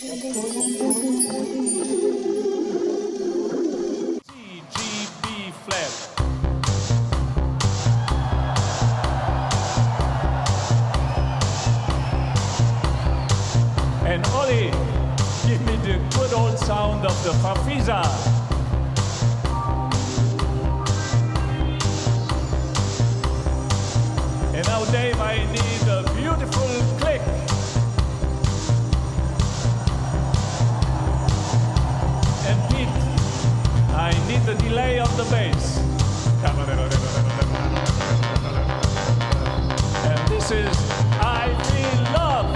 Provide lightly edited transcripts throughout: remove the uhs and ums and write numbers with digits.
B flat. And Ollie, give me the good old sound of the Farfisa. And now Dave, I need a beautiful click. And Pete, I need the delay on the bass. And this is I Feel Love.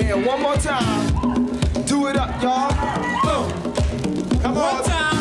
Yeah, one more time. Do it up, y'all. Boom. Come on. One time.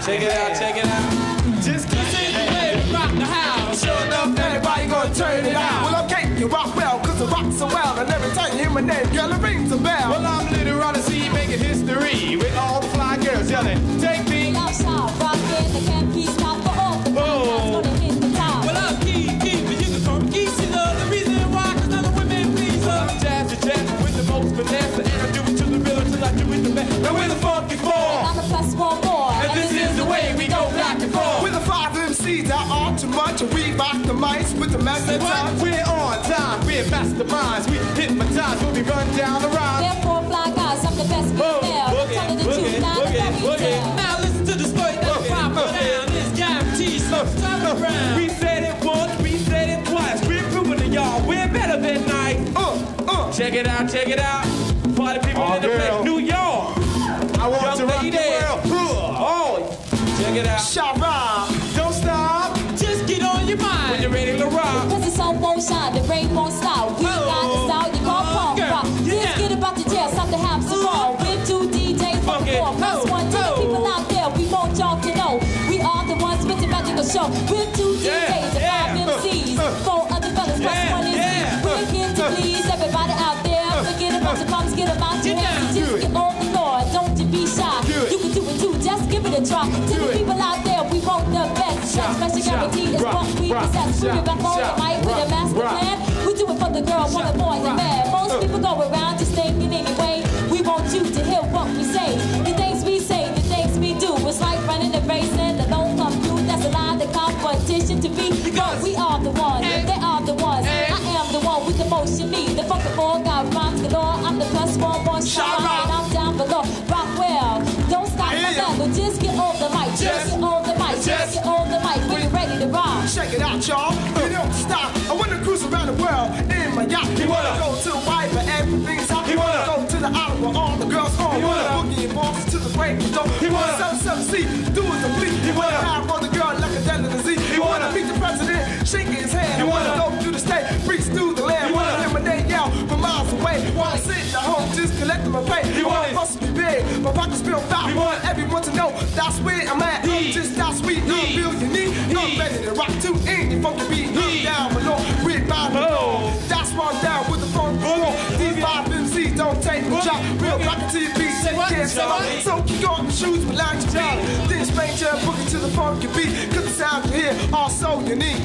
Check it out, check it out. Just keep This is the way we rock the house. sure enough, everybody gonna turn it out. Well, okay, you rock well, cause I rock so well. And every time you hear my name, girl, it rings a bell. Well, I'm little on the scene making history with all the fly girls yelling, take me. Outside, rockin', they can't be stopped for all the guys gonna hit the top. Well, I'm key, but you can call me Geese. You know the reason why, cause none of the women please her. Jazz to jazz with the most finesse, and I do it to the rhythm till I do it the best. Now we're the funky four, I'm the plus one more. and this is the way we go back and forth. With the 5 MCs that are too much, and we rock the mics with the Say what? magnetized. We're on time, we're masterminds, we hypnotize when we run down the rhyme. Therefore, fly guys, I'm the best female. Telling the truth, not a fairy tale. Now listen to the story that the pop down. It's guaranteed, so turn around. We said it once, we said it twice, we're proving to y'all we're better than nice. Check it out, check it out. Party people in the place, New York. I want Young to rock the lady. world. Oh, check it out. Shabba. Don't stop Just get on your when mind. you're ready to rock. Cause the sun won't shine, the rain won't stop. We got the style, you call punk girl, rock. yeah. Just get about the jail, stop the have some fun. With 2 DJs for Okay. 4. Plus one to the people out there, we want y'all to know. We are the ones with the magical show. With 2 DJs and 5 MCs. 4 other fellas, plus Yeah, one is me. yeah. We're here to please everybody out there. Forget about the bumps, get about your Get hands. down. Just get on the floor, don't you be shy. You can do it too, just give it a try. To the people out there, we want the best. Special guarantee is what we possess. We back on the mic with a master plan. We do it for the girl, for the boy, and man. Most people go around just thinking anyway. We want you to hear what we say. The things we say, the things we do. It's like running a race and the don't come through. That's a line, the competition to be. Because we are the ones, they are the ones. I am the one with the most you need. The fucking four got rhymes galore. I'm the plus one shine, and I'm down below. Rock well, don't stop my level. Just get on the mic, just get on the mic, just get on the mic when you're ready to rock. Check it out, y'all. We don't stop. I wanna cruise around the world in my yacht. He wanna go to Hawaii, but everything's hot. He wanna go to the island where all the girls are. He wanna boogie and bounce to the break of dawn. He wanna 7-7-C, do it complete. He wanna have on the girl like a delicacy. He wanna meet the president, shaking his hand. He wanna go through the state, reach through the land. He wanna lemonade out from miles away. Wanna sit at home, just collecting my pay. He wanna bust me big, my pockets feel fat. He want everyone to know that's where I'm at. I'm just that sweet, I'm feel you need. I'm ready to rock to any funky beat. I'm down below, we're bound to go. That's why I'm down with the funk roll. These 5 MCs don't take no job. Real rockin' TV, say you can't sell. So kick off your shoes, relax your feet. Then spank your boogie to the funky beat. Cause the sound you hear are so unique.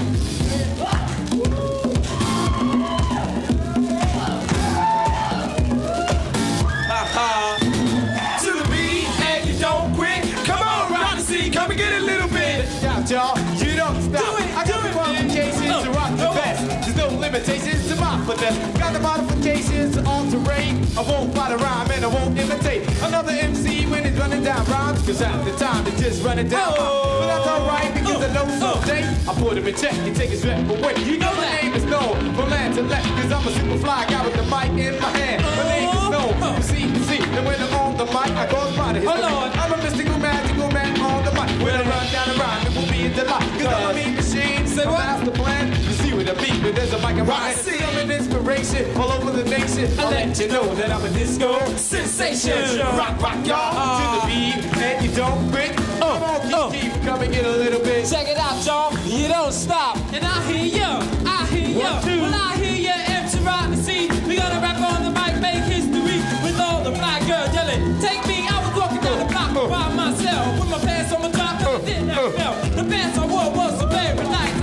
To the beat, and you don't quit. Come on, rock the scene, come and get a little bit. Shout, y'all, you don't stop. I got the qualifications to rock the best. There's no limitations to my finesse. Got the modifications to alterate. I won't fight a rhyme and I won't imitate another MC when he's running down rhymes. Cause at the time they just run it down. But that's alright because I know someday I put him in check and take his rep away. You know my name is known from land to left. Cause I'm a super fly guy with the mic in my hand. My name is known. You see, and when I'm on the mic, I go by the history. I'm a mystical, magical man on the mic. When I run down the rhyme, it will be a delight. Cause I'm a mean machine, say what? Master plan. You see what I mean, but there's a mic and rhyme. I'm an inspiration all over the nation. I'll let you know that I'm a disco sensation. Rock, rock, y'all, to the beat, and you don't quit. Come on, keep, come and get a little bit. Check it out, y'all. You don't stop. And I hear ya, I hear ya. One, two. When I hear ya, empty rock the scene. We gotta rap on the mic, make history. With all the black girls yelling, take me. I was walking down the block by myself. With my pants on my top, and I didn't have belt. The pants I wore was a very nice.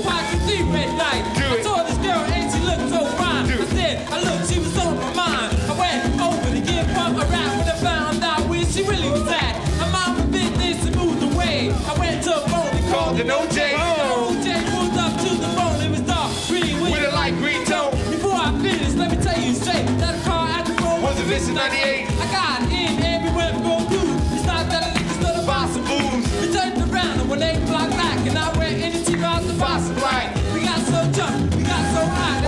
Pocket deep red light. I saw this girl and she looked so fine. I said, I looked, she was on my mind. I went over to give her a rap when I found out where she really was at. My mama bit this and moved away. I went to a phone and called Called an OJ. OJ pulled up to the phone. It was dark green With a light green tone. Before I finish, let me tell you straight that a car at the phone Was a Vision 98. I got in everywhere we go through. We stopped at a liquor store to buy some booze. We turned around and when 8 o'clock back, and I went in the cheap house to buy some black. We got so drunk, we got so high.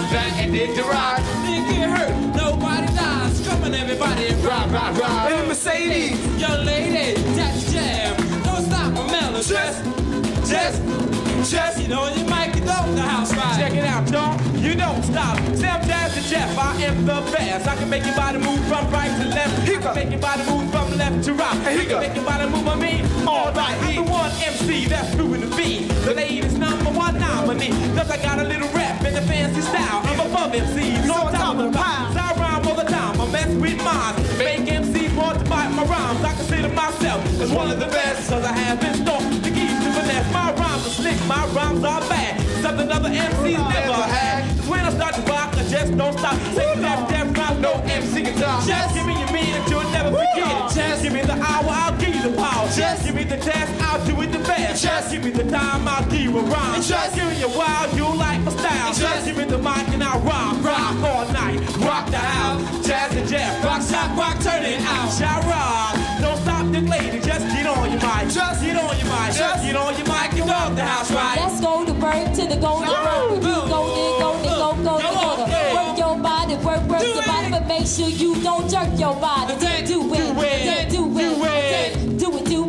That ended the ride. Didn't get hurt, nobody dies. Come on, everybody, and ride, ride, ride. In a Mercedes. Young lady, that's the jam. Don't stop my melody. Just, you know you might get over the house ride. Check it out, y'all. You don't stop. Sam Jazz and Jeff, I am the best. I can make your body move from right to left. I can make your body move from left to right. I can make your body move on me all night. I'm the one MC that's proven to be the ladies' number one nominee. Cause I got a little rap in the fancy style. I'm above MCs, So on top of the pile. I rhyme all the time, I mess with mine. Make MCs want to bite my rhymes. I consider myself as one of the best. Cause I have in store the keys to finesse. My rhymes are slick, my rhymes are bad. Something other MCs never had. Cause when I start to rock, I just don't stop. Take that rhyme, no MC can talk. Just give me your meaning, you'll never forget it. Just give me the hour, I'll give you the power. Just give me the task, I'll do it the best. Just give me the time, I'll give you a rhyme. Just give me a while, you'll like my style. Just give me the mic and I'll rock all night. Rock the house, Jazz and Jeff. Rock, shot, rock, turn it out. Shot, rock. Don't stop the lady, just get on your mic. Just get on your mic. Just get on your mic and rock the house right. Let's go to work to the golden road. You go. Work your body, work your body, but make sure you don't jerk your body. Do it. Do it.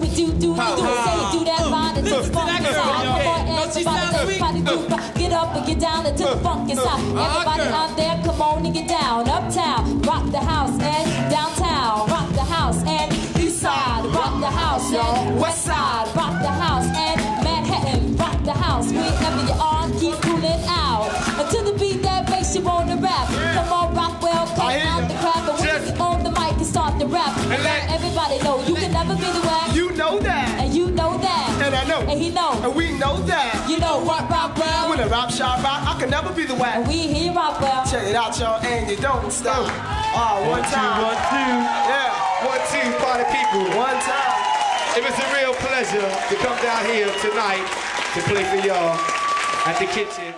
Say you do that body to the funky side. Come on, everybody, get up and get down to the funky side. Everybody out there, come on and get down. Uptown, rock the house, and downtown, rock the house, and east side, rock the house, and west side, rock the house, and Manhattan, rock the house. Wherever you are, keep cooling out until the beat that makes you want to rap. Come on, rock well, cut out the crap, and when you on the mic and start to rap. And let everybody know you can never be the whack. You know that. And you know that. And I know. And he know. And we know that. You know what rock well. When a rap shot rock, I can never be the whack. And we hear rock well. Check it out, y'all, and you don't stop. One time. 1, 2. Yeah. 1, 2, party people. One time. It was a real pleasure to come down here tonight to play for y'all at the kitchen.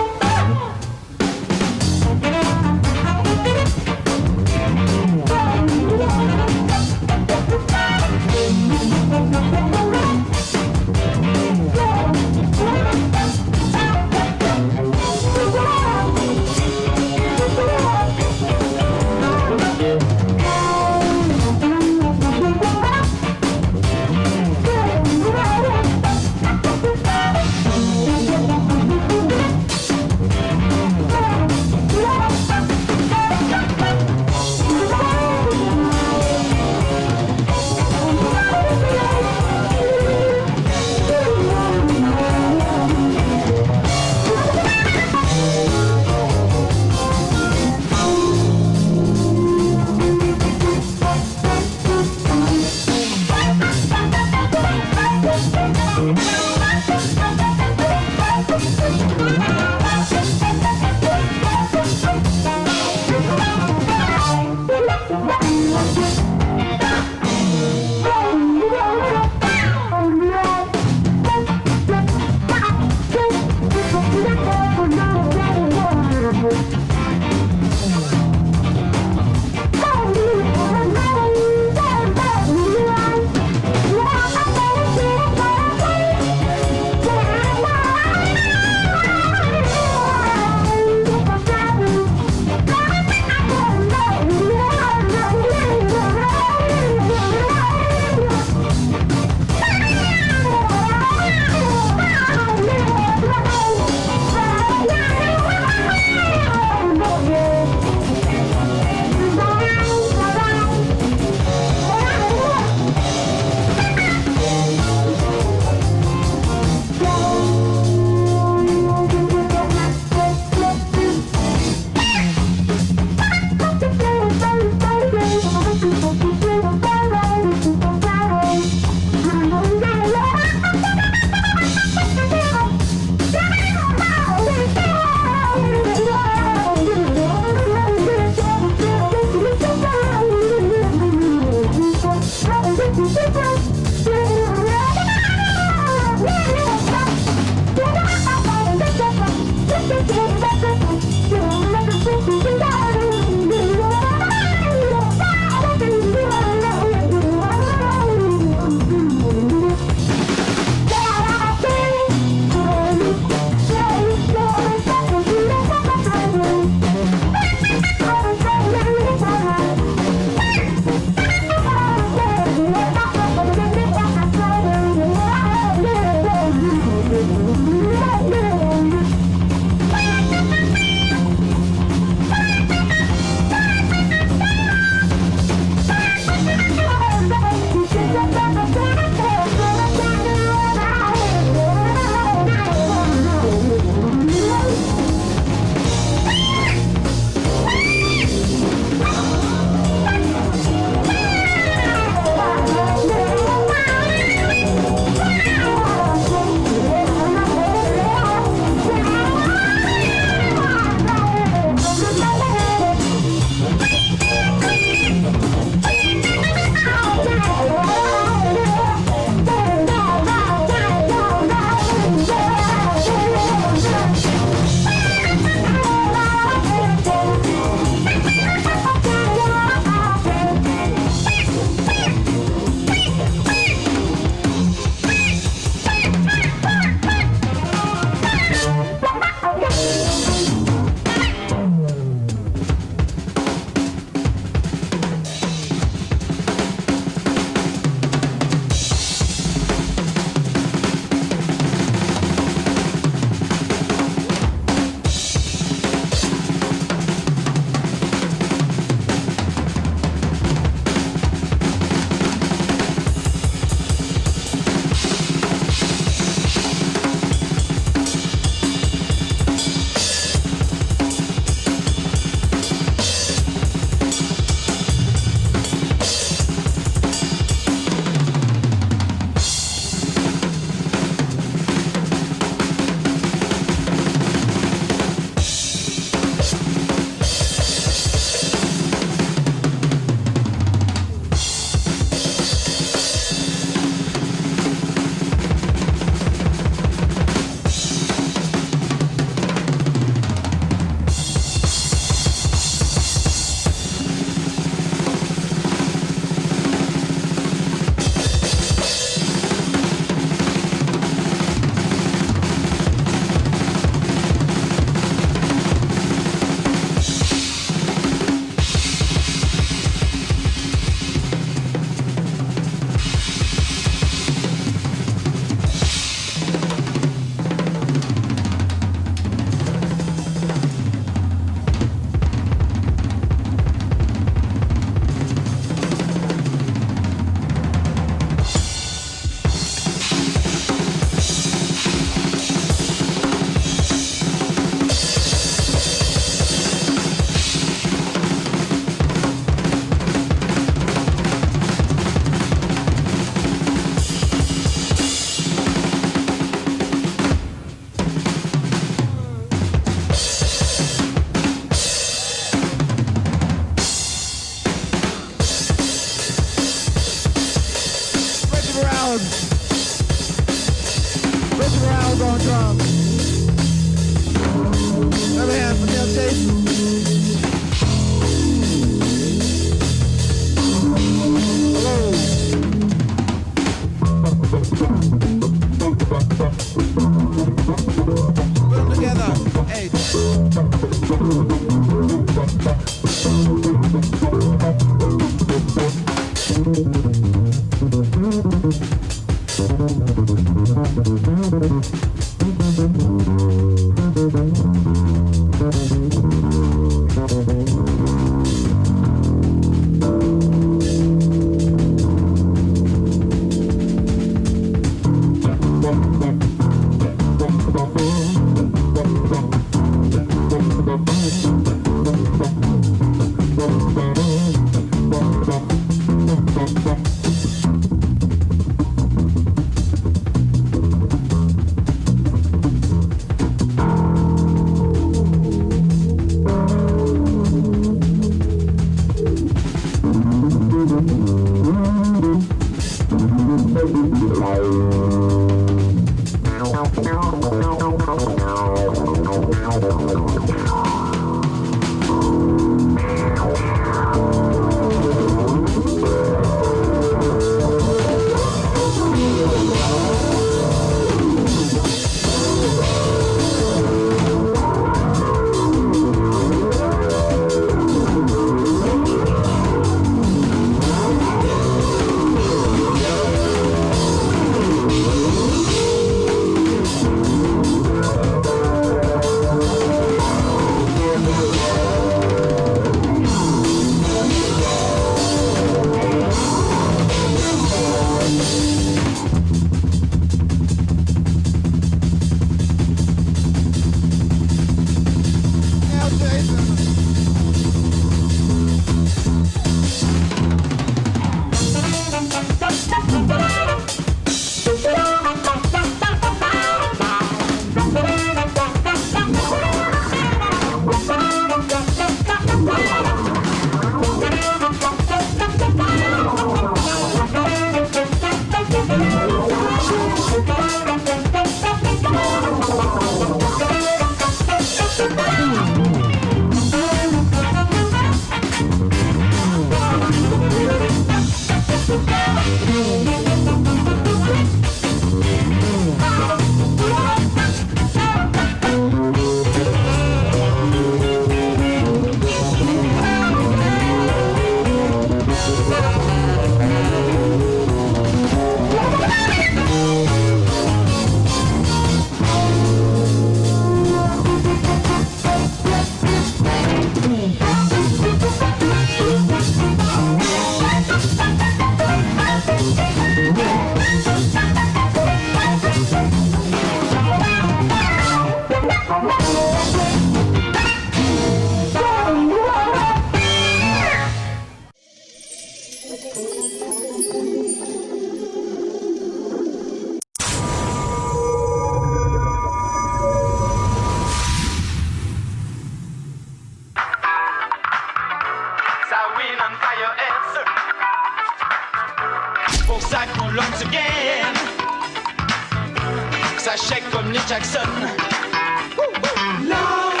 destruction. Love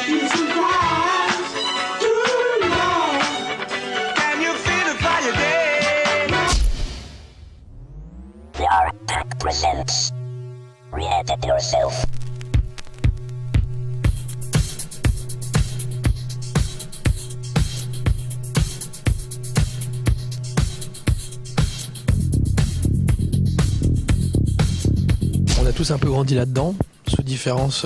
is a rise to love. Can you feel the fire day? The Art Pack presents Re-Edit Yourself. On a tous un peu grandi là-dedans, sous différentes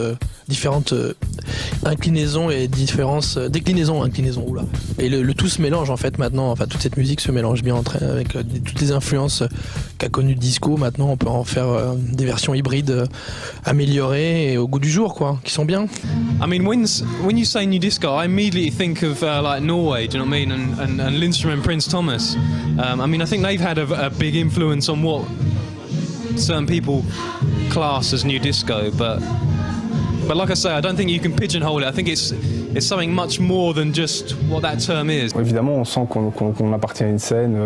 inclinaisons et déclinaisons, oula. Et le tout se mélange en fait maintenant, enfin toute cette musique se mélange bien entre avec toutes les influences qu'a connues disco. Maintenant on peut en faire des versions hybrides améliorées et au goût du jour quoi, qui sont bien. I mean, when you say NuDisco, I immediately think of like Norway, do you know what I mean, and Lindstrom and Prince Thomas. I mean, I think they've had a big influence on what certain people class as NuDisco, but like I say, I don't think you can pigeonhole it. I think it's something much more than just what that term is. Évidemment, on sent qu'on appartient à une scène,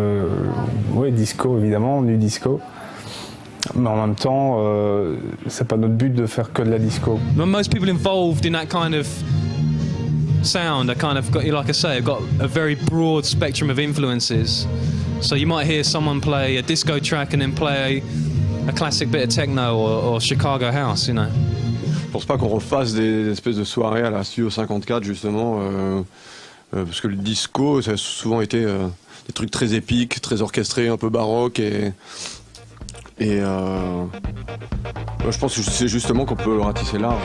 oui, disco évidemment, NuDisco. Mais en même temps, c'est pas notre but de faire que de la disco. Most people involved in that kind of sound are kind of got, like I say, got a very broad spectrum of influences. So you might hear someone play a disco track and then play a classic bit of techno or Chicago house, you know. Je pense pas qu'on refasse des espèces de soirées à la Studio 54 justement, parce que le disco ça a souvent été des trucs très épiques, très orchestrés, un peu baroques et moi, je pense que c'est justement qu'on peut ratisser large.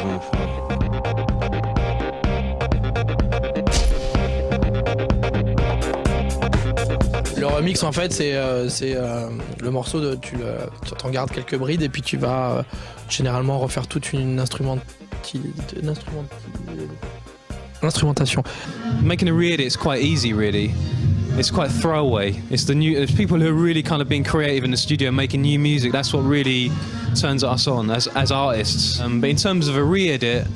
Le remix en fait c'est le morceau tu t'en gardes quelques brides et puis tu vas généralement refaire toute une instrumentation. Making a re-edit is quite easy, really. It's quite throwaway. It's people who are really kind of being creative in the studio, making new music. That's what really turns us on as artists. But in terms of a re-edit,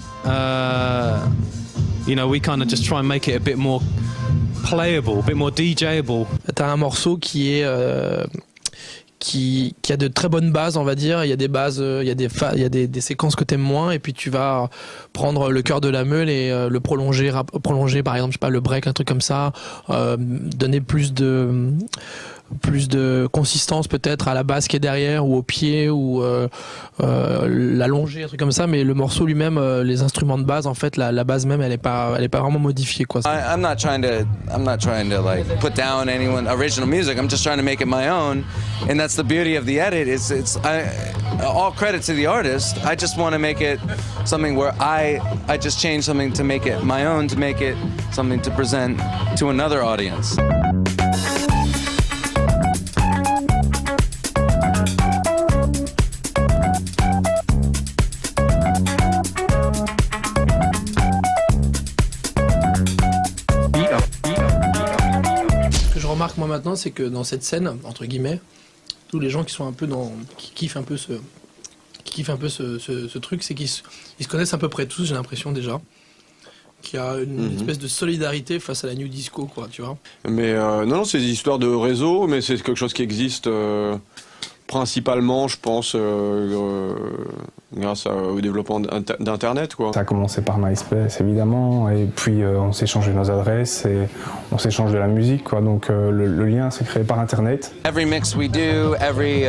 you know, we kind of just try and make it a bit more playable, a bit more DJable. T'as un morceau qui a de très bonnes bases, on va dire. Il y a des bases, il y a des séquences que t'aimes moins, et puis tu vas prendre le cœur de la meule et le prolonger, par exemple, je sais pas, le break, un truc comme ça, donner plus de consistance peut-être à la basse qui est derrière ou au pied ou l'allonger, un truc comme ça, mais le morceau lui-même, les instruments de base, en fait la base même elle est pas vraiment modifiée quoi. I'm not trying to like put down anyone original music. I'm just trying to make it my own, and that's the beauty of the edit. All credit to the artist. I just want to make it something where I just change something to make it my own, to make it something to present to another audience. Remarque moi maintenant, c'est que dans cette scène entre guillemets, tous les gens qui sont un peu qui kiffent un peu ce truc, c'est qu'ils se connaissent à peu près tous, j'ai l'impression déjà qu'il y a une espèce de solidarité face à la NuDisco quoi, tu vois. Mais non, c'est des histoires de réseau, mais c'est quelque chose qui existe principalement, je pense, grâce au développement d'Internet, quoi. Ça a commencé par MySpace, évidemment, et puis on s'échangeait nos adresses et on s'échange de la musique, quoi. Donc le lien s'est créé par Internet. Every mix we do, every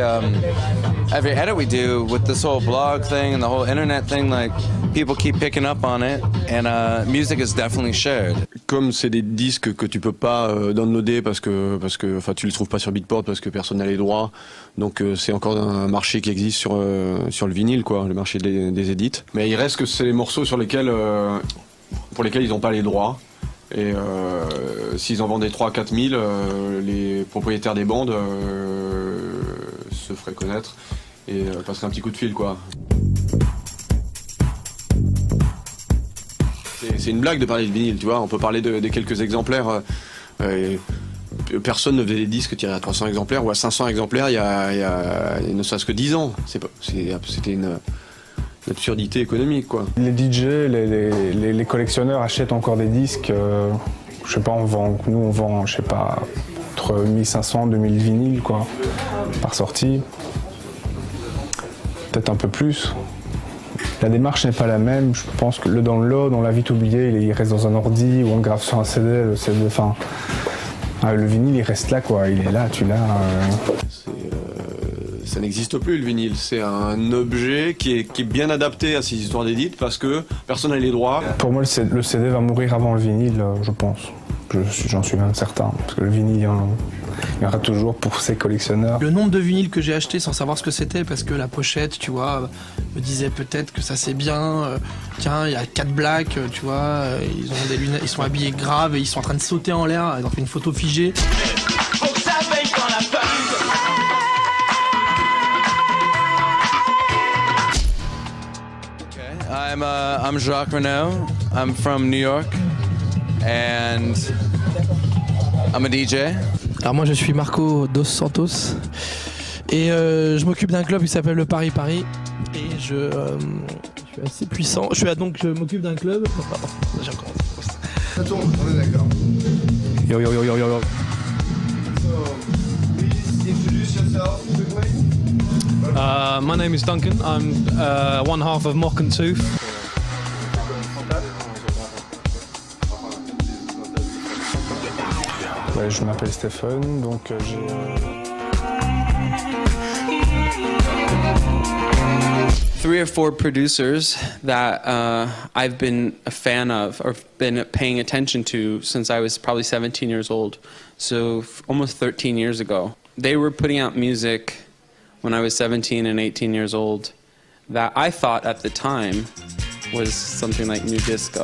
edit we do, with this whole blog thing and the whole internet thing, like people keep picking up on it, and music is definitely shared. Comme c'est des disques que tu peux pas downloader parce que enfin tu les trouves pas sur Beatport parce que personne n'a les droits, donc c'est encore un marché qui existe sur le vinyle, quoi, le marché des édits. Mais il reste que c'est les morceaux pour lesquels ils n'ont pas les droits. Et s'ils en vendaient 3 à 4 000, les propriétaires des bandes se feraient connaître et passeraient un petit coup de fil, quoi. C'est une blague de parler de vinyle, tu vois. On peut parler de quelques exemplaires. Personne ne faisait des disques tirés à 300 exemplaires ou à 500 exemplaires il y a ne serait-ce que 10 ans. C'était une absurdité économique, quoi. Les DJ, les collectionneurs achètent encore des disques. Je sais pas, on vend, je sais pas, entre 1500 et 2000 vinyles, quoi, par sortie. Peut-être un peu plus. La démarche n'est pas la même. Je pense que le download, on l'a vite oublié, il reste dans un ordi ou on grave sur un CD. Le vinyle, il reste là, quoi. Il est là, tu l'as. Ça n'existe plus le vinyle, c'est un objet qui est bien adapté à ces histoires d'édite parce que personne n'a les droits. Pour moi, le CD va mourir avant le vinyle, je pense. J'en suis même certain, parce que le vinyle, il y aura toujours pour ces collectionneurs. Le nombre de vinyles que j'ai acheté sans savoir ce que c'était, parce que la pochette, tu vois, me disait peut-être que ça c'est bien. Tiens, il y a 4 blacks, tu vois, ils ont des lunettes, ils sont habillés grave et ils sont en train de sauter en l'air, ils ont fait une photo figée. I'm Jacques Renaud. I'm from New York, and I'm a DJ. Alors moi je suis Marco Dos Santos et je m'occupe d'un club qui s'appelle le Paris Paris et je suis assez puissant. Je m'occupe d'un club. J'ai encore. Ça tourne, on est d'accord. Yo yo yo yo yo. So, please introduce yourself quickly. My name is Duncan. I'm one half of Mock and Tooth. Ouais, je m'appelle Stephen, donc j'ai... Three or four producers that I've been a fan of or been paying attention to since I was probably 17 years old, so almost 13 years ago. They were putting out music when I was 17 and 18 years old that I thought at the time was something like NuDisco.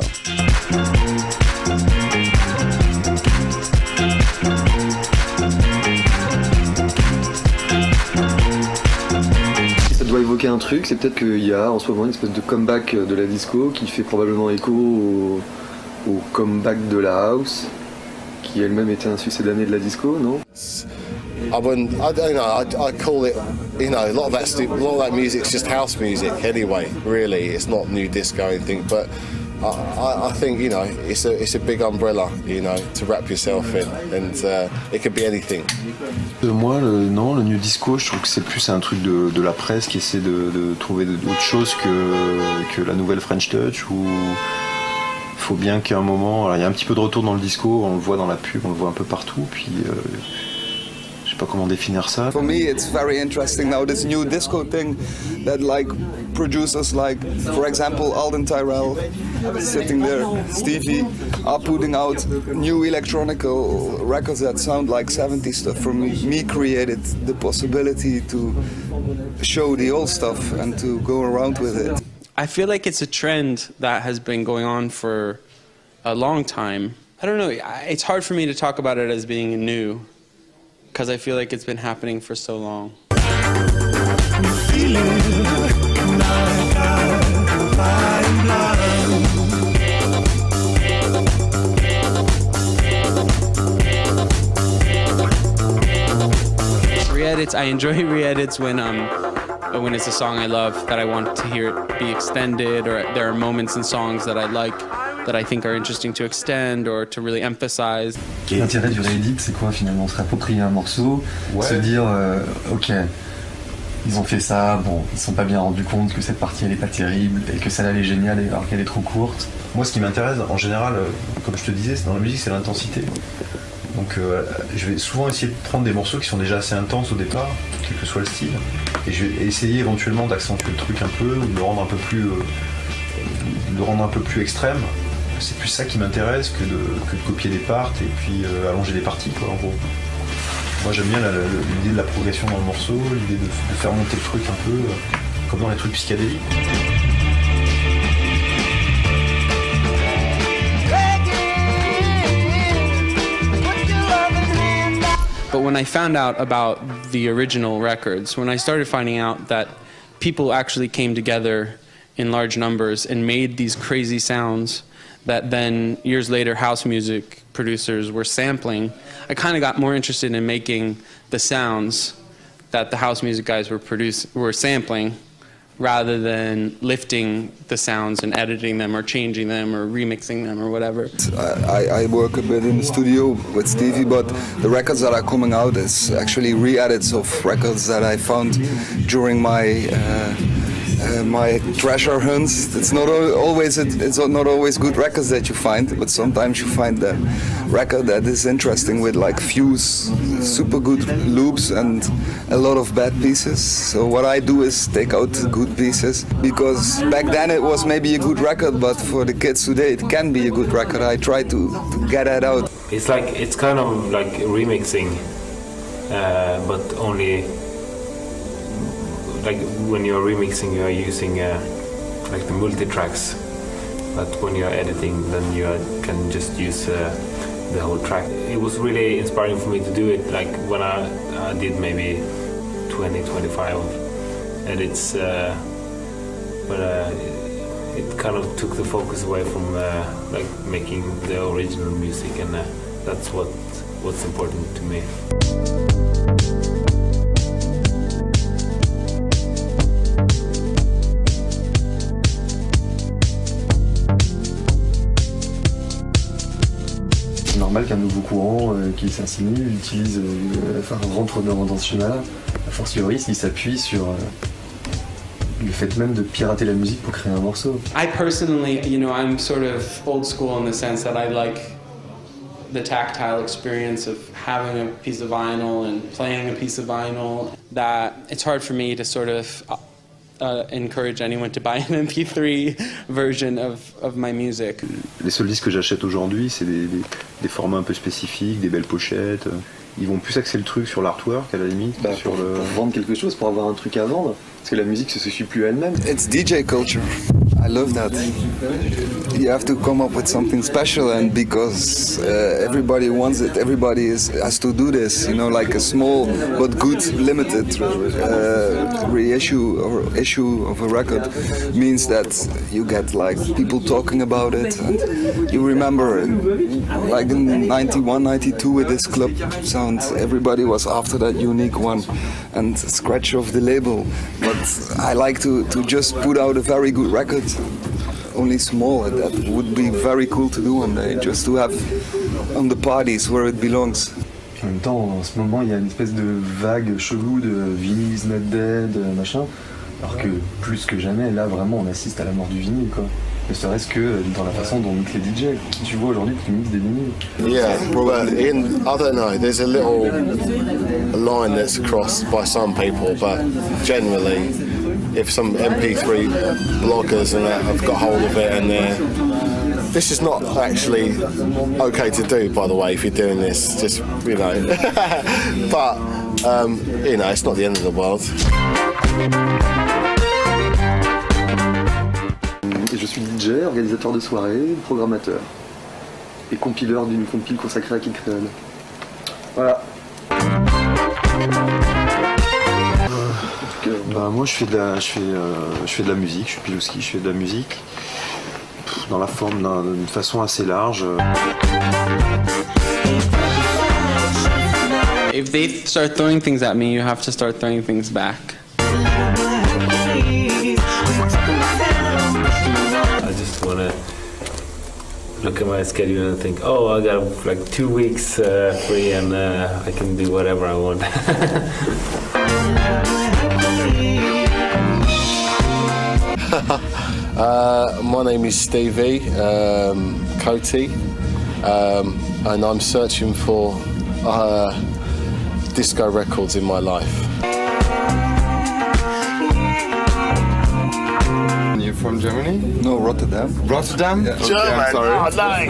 Ça doit évoquer un truc, c'est peut-être qu'il y a en ce moment une espèce de comeback de la disco qui fait probablement écho au comeback de la house, qui elle-même était un succès d'année de la disco, non? I call it, a lot of that music's just house music anyway. Really, it's not new disco or anything, but I think it's a big umbrella, to wrap yourself in, and it could be anything. Moi, le new disco, je trouve que c'est plus un truc de la presse qui essaie de trouver d'autres choses que la nouvelle French Touch, où il faut bien qu'à un moment, alors, il y a un petit peu de retour dans le disco, on le voit dans la pub, on le voit un peu partout, puis je sais pas comment définir ça. For me, it's very interesting now, this new disco thing that producers like, for example, Alden Tyrell, sitting there, Stevie, are putting out new electronical records that sound like 70s stuff. For me created the possibility to show the old stuff and to go around with it. I feel like it's a trend that has been going on for a long time. I don't know, it's hard for me to talk about it as being new, because I feel like it's been happening for so long. Re-edits, I enjoy re-edits when it's a song I love that I want to hear it be extended, or there are moments in songs that I like that I think are interesting to extend or to really emphasize. L'intérêt du réédit, c'est quoi finalement? Se réapproprier un morceau, se dire ok, ils ont fait ça, bon, ils se sont pas bien rendus compte que cette partie elle est pas terrible et que celle-là elle est géniale alors qu'elle est trop courte. Moi, ce qui m'intéresse en général, comme je te disais, c'est dans la musique, c'est l'intensité. Donc je vais souvent essayer de prendre des morceaux qui sont déjà assez intenses au départ, quel que soit le style, et je vais essayer éventuellement d'accentuer le truc un peu, ou de le rendre un peu plus extrême. C'est plus ça qui m'intéresse que de copier des parts et puis allonger des parties, quoi, en gros. Moi j'aime bien l'idée de la progression dans le morceau, l'idée de faire monter le truc un peu comme dans les trucs psychédéliques. But when I found out about the original records, when I started finding out that people actually came together in large numbers and made these crazy sounds that then years later house music producers were sampling, I kind of got more interested in making the sounds that the house music guys were sampling, rather than lifting the sounds and editing them or changing them or remixing them or whatever. I work a bit in the studio with Stevie, but the records that are coming out is actually re-edits of records that I found during my my treasure hunts. It's not always good records that you find, but sometimes you find a record that is interesting with like few super good loops and a lot of bad pieces. So what I do is take out the good pieces, because back then it was maybe a good record, but for the kids today it can be a good record. I try to get that out. It's kind of like remixing, but only like when you're remixing, you're using like the multi-tracks, but when you're editing, then you can just use the whole track. It was really inspiring for me to do it, like when I did maybe 20-25 edits, but it kind of took the focus away from like making the original music, and that's what's important to me. C'est normal qu'un nouveau courant qui s'insinue utilise, rentre dans ce schéma-là. A fortiori, s'il s'appuie sur le fait même de pirater la musique pour créer un morceau. I personally, I'm sort of old school in the sense that I like the tactile experience of having a piece of vinyl and playing a piece of vinyl. That it's hard for me to sort of encourage anyone to buy an MP3 version of my music. Les seuls disques que j'achète aujourd'hui, c'est des formats un peu spécifiques, des belles pochettes. Ils vont plus axer le truc sur l'artwork à la limite, pour vendre quelque chose, pour avoir un truc à vendre, parce que la musique se suit plus elle-même. It's DJ culture. I love that. You have to come up with something special, and because everybody wants it, everybody has to do this. Like a small but good limited reissue or issue of a record means that you get like people talking about it, and you remember like in 91, 92 with this club sound, everybody was after that unique one and scratch off the label. But I like to just put out a very good record, only small, and that would be very cool to do one day, just to have on the parties where it belongs. En même temps, en ce moment, il y a une espèce de vague chelou de vinyl is not dead, machin, alors que plus que jamais, là vraiment, on assiste à la mort du vinyle, quoi. Ne serait-ce que dans la façon dont mixent les DJ. Tu vois aujourd'hui qui mixent des vinyles. Yeah, but I don't know, there's a line that's crossed by some people, but generally, if some MP3 bloggers and that have got hold of it, and this is not actually okay to do, by the way, if you're doing this, just, but, it's not the end of the world. Et je suis DJ, organisateur de soirée, programmateur et compileur d'une compile consacrée à Kid Creole. Voilà. Moi je fais de la musique, je suis pilouski, je fais de la musique dans la forme d'une façon assez large. If they start throwing things at me, you have to start throwing things back. I just want to look at my schedule and think, oh, I got like 2 weeks free, and I can do whatever I want. My name is Stevie Coty, and I'm searching for disco records in my life. You're from Germany? No, Rotterdam. Rotterdam? Yeah. German? I'm sorry.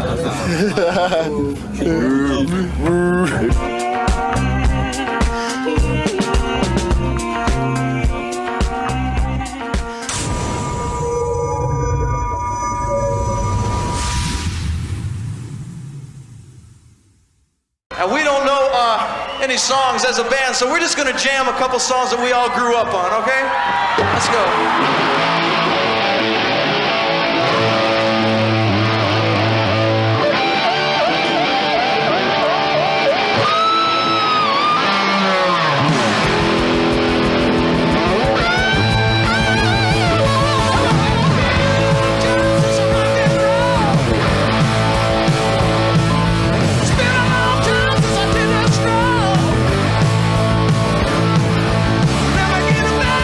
And we don't know any songs as a band, so we're just gonna jam a couple songs that we all grew up on, okay? Let's go. Never get it back.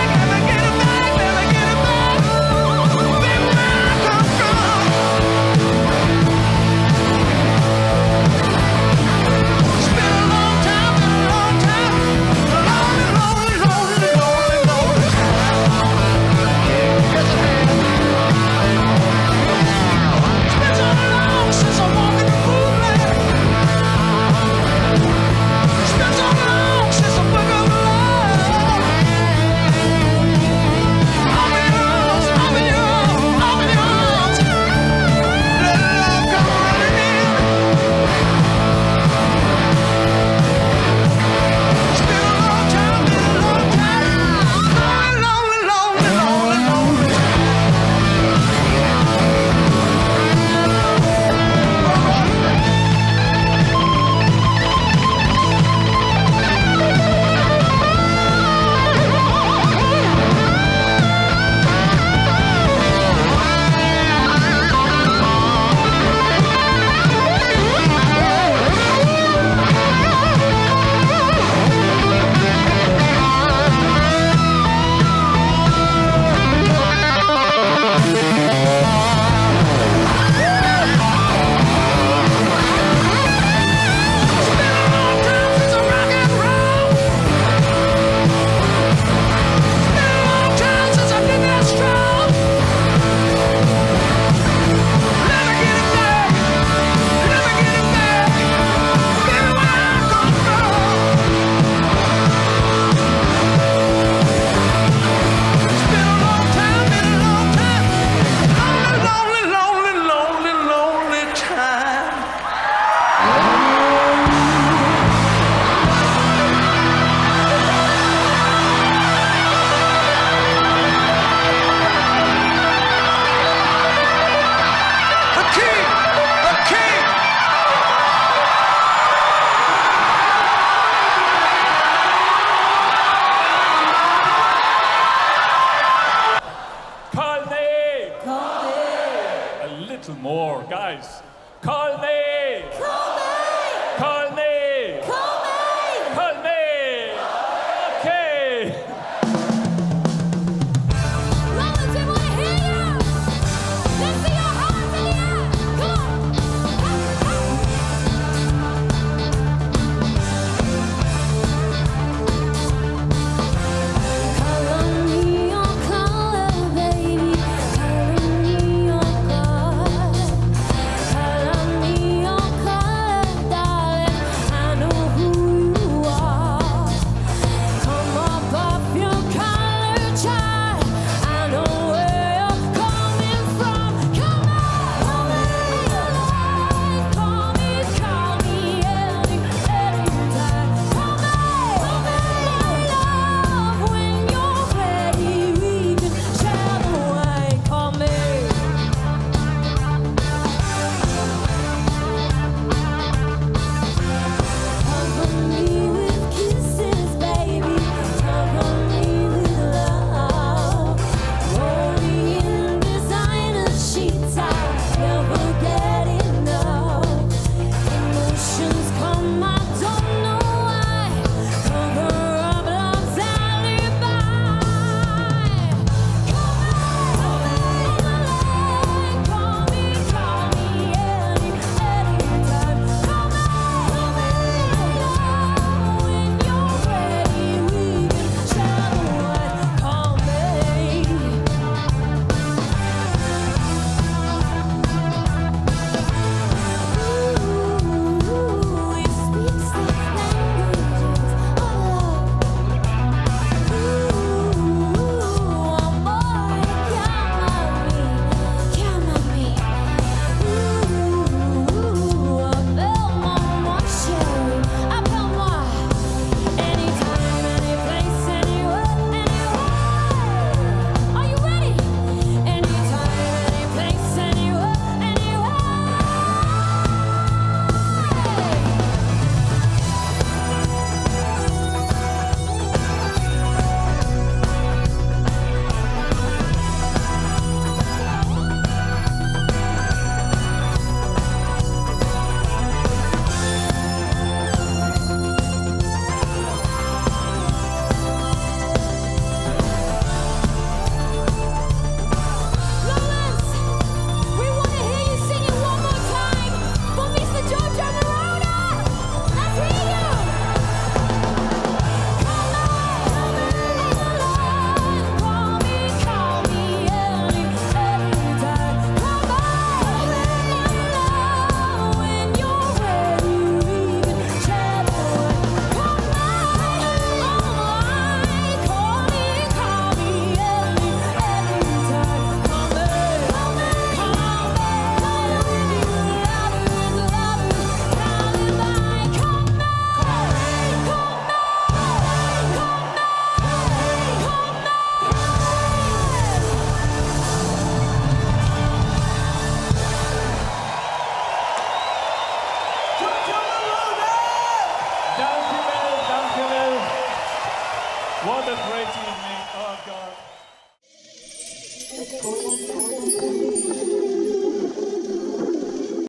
little more. Guys, call me! Call me! Call me!